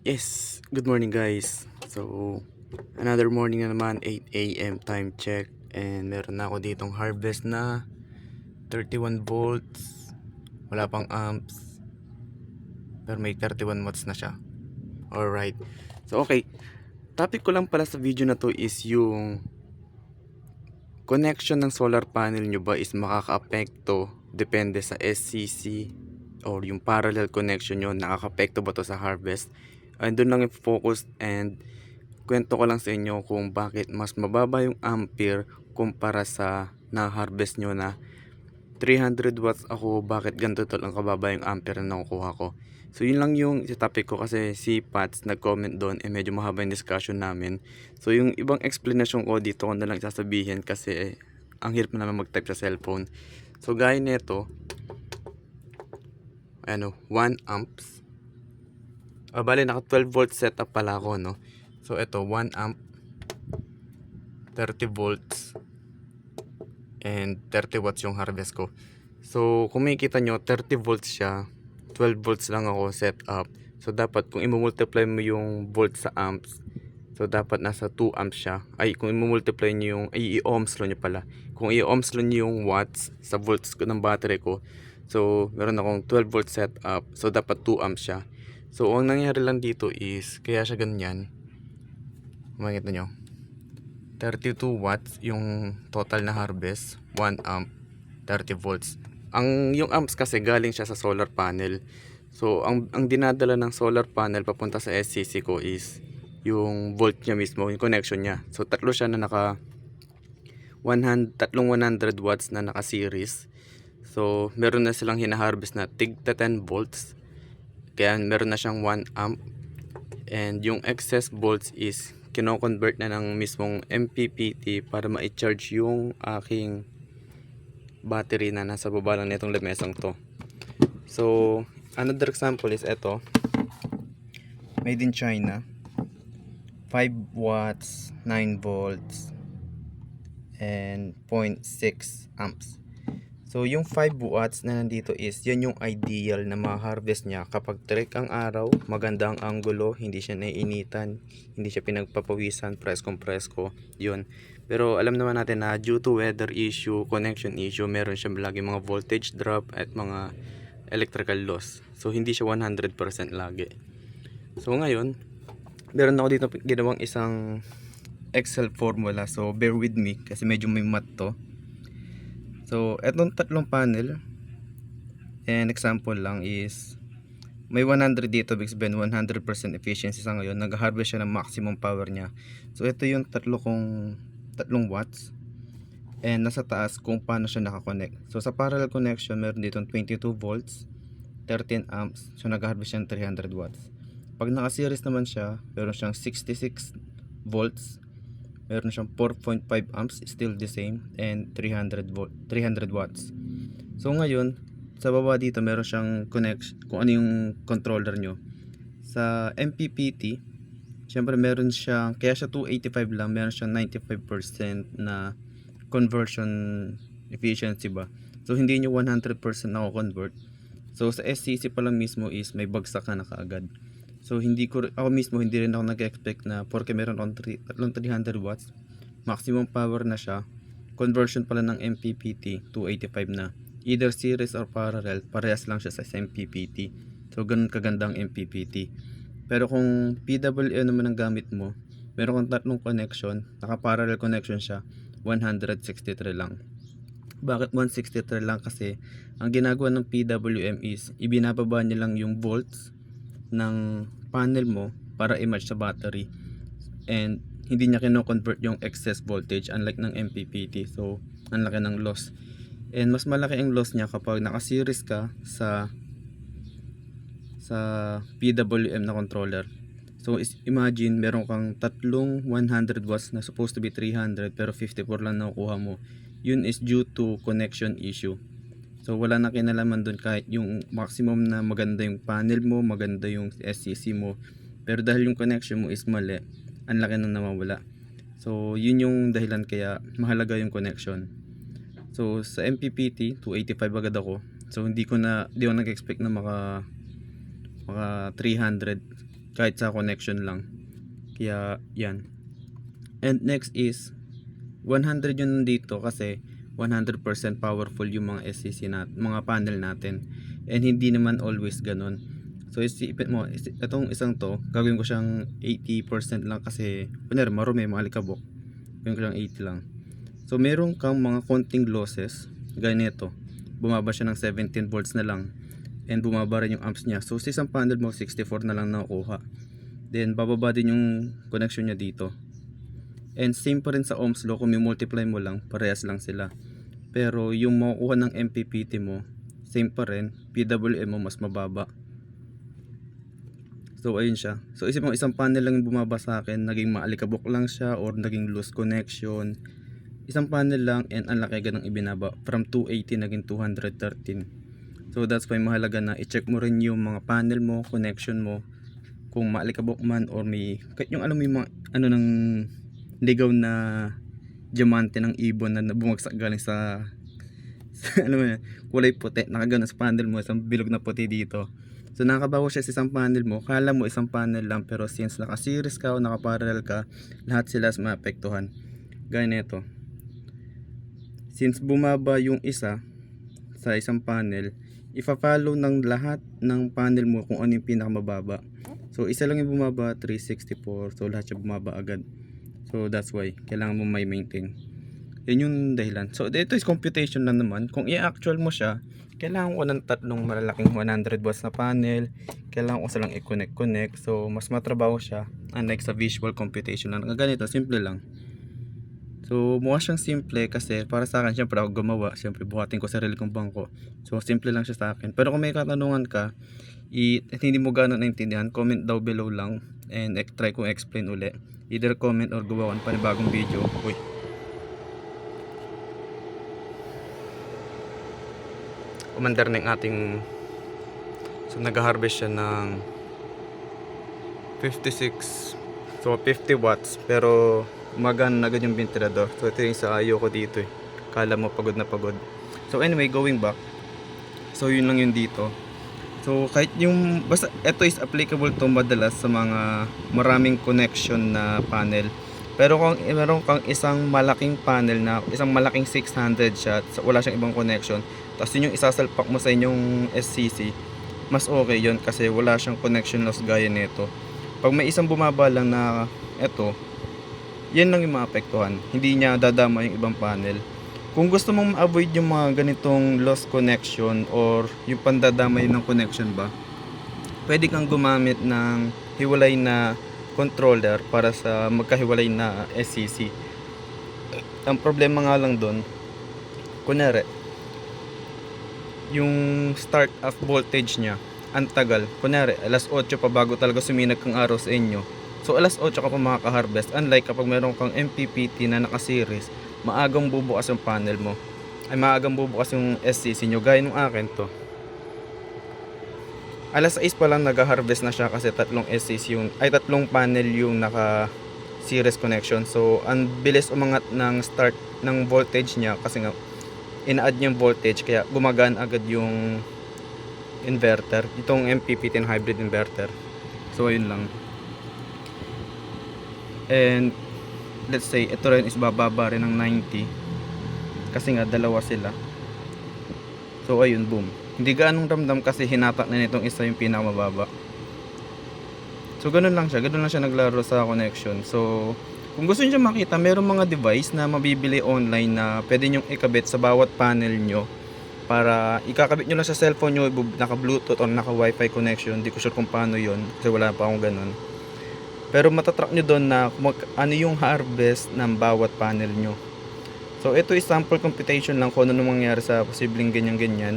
Yes, good morning guys. So, another morning na naman, 8 a.m. time check. And meron na ako ditong harvest na 31 volts. Wala pang amps. Pero may 31 watts na siya. Alright. So, okay. Topic ko lang pala sa video na to is yung connection ng solar panel nyo ba is makaka-apekto depende sa SCC or yung parallel connection nyo, nakaka-apekto ba to sa harvest. And doon lang yung focus and kwento ko lang sa inyo kung bakit mas mababa yung ampere kumpara sa na-harvest nyo na 300 watts ako, bakit ganito lang kababa yung ampere na nakukuha ko. So yun lang yung topic ko kasi si Pats nag-comment doon medyo mahaba yung discussion namin. So yung ibang explanation ko dito ko na lang sasabihin kasi ang hirap na naman mag-type sa cellphone. So gaya nito, 1 amps. Bale naka 12 volt setup pala ako, no. So ito 1 amp, 30 volts and 30 watts yung harvest ko. So kung makikita nyo 30 volts siya, 12 volts lang ako set up. So dapat kung i-multiply mo yung volts sa amps, so dapat nasa 2 amps siya. Ay kung i-multiply nyo yung i-ohms law nyo pala. Kung i-ohms law nyo yung watts sa volts ko ng battery ko, so meron akong 12 volt set up. So dapat 2 amps siya. So ang nangyari lang dito is kaya siya ganyan. Makikita nyo 32 watts yung total na harvest, 1 amp, 30 volts. Yung amps kasi galing siya sa solar panel. So ang dinadala ng solar panel papunta sa SCC ko is yung volt niya mismo, yung connection niya. So tatlo siya na naka 100 watts na naka series. So meron na silang hina-harvest na tig 10 volts. Kaya meron na siyang 1 amp. And yung excess volts is kino-convert na ng mismong MPPT para ma-charge yung aking battery na nasa baba lang nitong lamesang to. So another example is ito, made in China, 5 watts, 9 volts and 0.6 amps. So yung 5 watts na nandito is yan yung ideal na ma-harvest niya kapag direct ang araw, maganda ang angulo, hindi siya naiinitan, hindi siya pinagpapawisan, presko, yun. Pero alam naman natin na due to weather issue, connection issue, meron siya lagi mga voltage drop at mga electrical loss. So hindi siya 100% lagi. So ngayon, meron ako dito ginawang isang Excel formula. So bear with me kasi medyo may math to. So etong tatlong panel, and example lang is may 100 dito, big sabihin 100% efficiency sa ngayon, nag-harvest siya ng maximum power niya. So ito yung tatlong watts, and nasa taas kung paano siya nakakonect. So sa parallel connection, meron dito 22 volts, 13 amps, so nag-harvest siya ng 300 watts. Pag naka-series naman siya, meron siyang 66 volts, meron siyang 4.5 amps, still the same, and 300 watts. So ngayon, sa baba dito meron siyang connect kung ano yung controller nyo. Sa MPPT, syempre meron siyang, kaya siya 285 lang, meron siyang 95% na conversion efficiency ba. So hindi nyo 100% na convert. So sa SCC pa lang mismo is may bagsak na kaagad. So ako mismo hindi rin ako nag-expect na porque meron on 300 watts, maximum power na siya, conversion pala ng MPPT 285 na. Either series or parallel, parehas lang siya sa MPPT. So ganun kagandang MPPT. Pero kung PWM naman ang gamit mo, meron kang tatlong connection, naka-parallel connection siya, 163 lang. Bakit 163 lang? Kasi ang ginagawa ng PWM is ibinababa niya lang yung volts ng panel mo para i-match sa battery, and hindi niya kino-convert yung excess voltage unlike ng MPPT. So ang laki ng loss, and mas malaki ang loss niya kapag naka-series ka sa PWM na controller. So imagine meron kang tatlong 100 watts na supposed to be 300 pero 54 lang nakukuha mo. Yun is due to connection issue. So wala na kinalaman doon kahit yung maximum na maganda yung panel mo, maganda yung SCC mo. Pero dahil yung connection mo is mali, ang laki nang nawawala. So yun yung dahilan kaya mahalaga yung connection. So sa MPPT, 285 agad ako. So hindi ako nag-expect na maka 300. kahit sa connection lang. Kaya yan. And next is 100 yun dito kasi 100% powerful yung mga SCC mga panel natin. And hindi naman always ganun. So isipin mo, itong isang to, gagawin ko siyang 80% lang kasi kunyari marumi, mga alikabok. Gawin ko lang 80 lang. So meron kang mga konting losses, gaya nito. Bumaba siya ng 17 volts na lang. And bumaba rin yung amps niya. So sa isang panel mo, 64 na lang nakukuha. Then bababa din yung connection niya dito. And same pa rin sa ohms law, kung multiply mo lang, parehas lang sila. Pero yung makukuha ng MPPT mo, same pa rin, PWM mo mas mababa. So ayun siya. So isip mo, isang panel lang yung bumaba sa akin, naging maalikabok lang siya or naging loose connection. Isang panel lang and ang laki ng ibinaba. From 280 naging 213. So that's why mahalaga na i-check mo rin yung mga panel mo, connection mo, kung maalikabok man or may, kahit yung alam mo yung mga ano ng ligaw na diamante ng ibon na bumagsak galing sa alam mo yan, kulay puti, nakagano sa panel mo, isang bilog na puti dito. So nakabago siya sa isang panel mo, kala mo isang panel lang, pero since naka-series ka o naka-parallel ka, lahat sila maapektuhan. Gaya nito, since bumaba yung isa sa isang panel, ifa-follow ng lahat ng panel mo kung ano yung pinakamababa. So isa lang yung bumaba, 364, so lahat siya bumaba agad. So that's why kailangan mo may maintain. Yun yung dahilan. So dito is computation lang naman. Kung i-actual mo siya, kailangan ko ng tatlong malalaking 100 watts na panel. Kailangan ko silang i-connect. So mas matrabaho siya. Unlike sa visual computation lang. Ganito, simple lang. So mukha siyang simple kasi para sa akin, syempre ako gumawa. Syempre buhatin ko sarili kong bangko. So simple lang siya sa akin. Pero kung may katanungan ka, at hindi mo gano'n naintindihan, comment daw below lang. And try kong explain uli. Either comment or gawa ko ng panibagong video. Uy. Umandar na yung ating, so nag-harvest siya ng 56, so 50 watts, pero umagaan na agad yung ventilador. So ito yung sa ayoko dito eh, kala mo pagod na pagod. So anyway, going back, so yun lang yun dito. So kahit yung, basta ito is applicable to madalas sa mga maraming connection na panel. Pero kung meron kang isang malaking panel na isang malaking 600 siya, wala siyang ibang connection, tapos yun yung isasalpak mo sa inyong SCC, mas okay yun kasi wala siyang connection loss gaya nito. Pag may isang bumaba lang na ito, yan lang yung maapektuhan, hindi niya dadama yung ibang panel. Kung gusto mong ma-avoid yung mga ganitong lost connection or yung pandadamay ng connection ba, pwede kang gumamit ng hiwalay na controller para sa magkahiwalay na SCC. Ang problema nga lang doon, kunwari, yung start of voltage niya, ang tagal. Kunwari, alas 8 pa bago talaga suminag kang araw sa inyo. So alas 8 ka pa makaka-harvest. Unlike kapag meron kang MPPT na naka-series, maagang bubukas yung panel mo. Ay maagang bubukas yung SCC nyo. Gaya ng akin to. Alas 6 pa lang nag-harvest na siya kasi tatlong SCC yung, ay tatlong panel yung naka-series connection. So ang bilis umangat ng start ng voltage niya kasi nga ina-add yung voltage kaya gumagaan agad yung inverter. Itong MPPT ng hybrid inverter. So ayun lang. And let's say ito rin is bababa rin ng 90 kasi nga dalawa sila. So ayun, boom. Hindi gaanong ramdam kasi hinata na nitong isa yung pinakamababa. So ganun lang siya naglaro sa connection. So kung gusto niyo makita, mayroong mga device na mabibili online na pwede niyo ikabit sa bawat panel nyo. Para ikakabit nyo lang sa cellphone nyo, naka bluetooth o naka wifi connection. Hindi ko sure kung paano yon kasi wala pa akong ganun. Pero matatrack nyo doon na ano yung harvest ng bawat panel nyo. So ito is sample computation lang kung ano mangyayari sa posibleng ganyan-ganyan.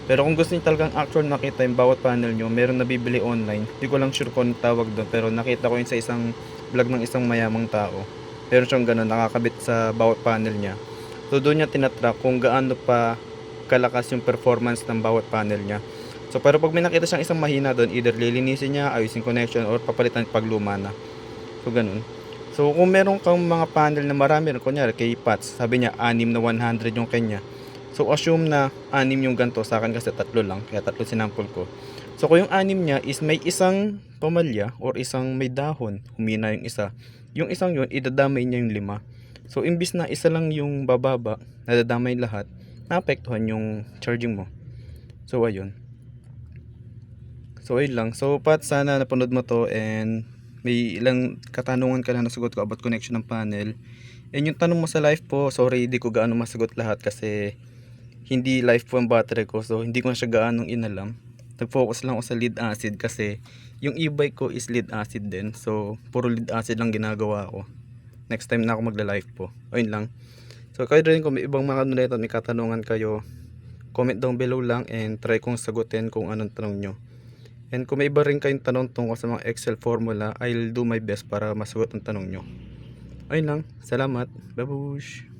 Pero kung gusto niyo talagang actual makita yung bawat panel nyo, meron nabibili online. Hindi ko lang sure kung tawag doon, pero nakita ko yun sa isang vlog ng isang mayamang tao. Pero siyang ganun, nakakabit sa bawat panel niya. So doon niya tinatrack kung gaano pa kalakas yung performance ng bawat panel niya. So pero pag may nakita siyang isang mahina doon, either lilinisin niya, ayusin connection, or papalitan pag luma na. So ganun. So kung meron kang mga panel na marami, kunyari kay Pats, sabi niya 6 na 100 yung kanya. So assume na 6 yung ganto, sa akin kasi 3 lang, kaya 3 sinample ko. So kung yung anim niya is may isang pamalya or isang may dahon, humina yung isa. Yung isang yun, idadamay niya yung 5. So imbis na isa lang yung bababa, nadadamay lahat, naapektuhan yung charging mo. So ayun. So ayun lang. So Pat, sana napanood mo to and may ilang katanungan ka na nasagot ko about connection ng panel. And yung tanong mo sa live po, sorry di ko gaano masagot lahat kasi hindi live po ang battery ko. So hindi ko na siya gaanong inalam. Nag-focus lang ako sa lead acid kasi yung e-bike ko is lead acid din. So puro lead acid lang ginagawa ko. Next time na ako magla-live po. Ayun lang. So kayo rin kung may ibang mga ano nito, may katanungan kayo, comment down below lang and try kong sagutin kung anong tanong nyo. And kung may iba rin kayong tanong tungkol sa mga Excel formula, I'll do my best para masagot ang tanong nyo. Ayun lang. Salamat. Babush!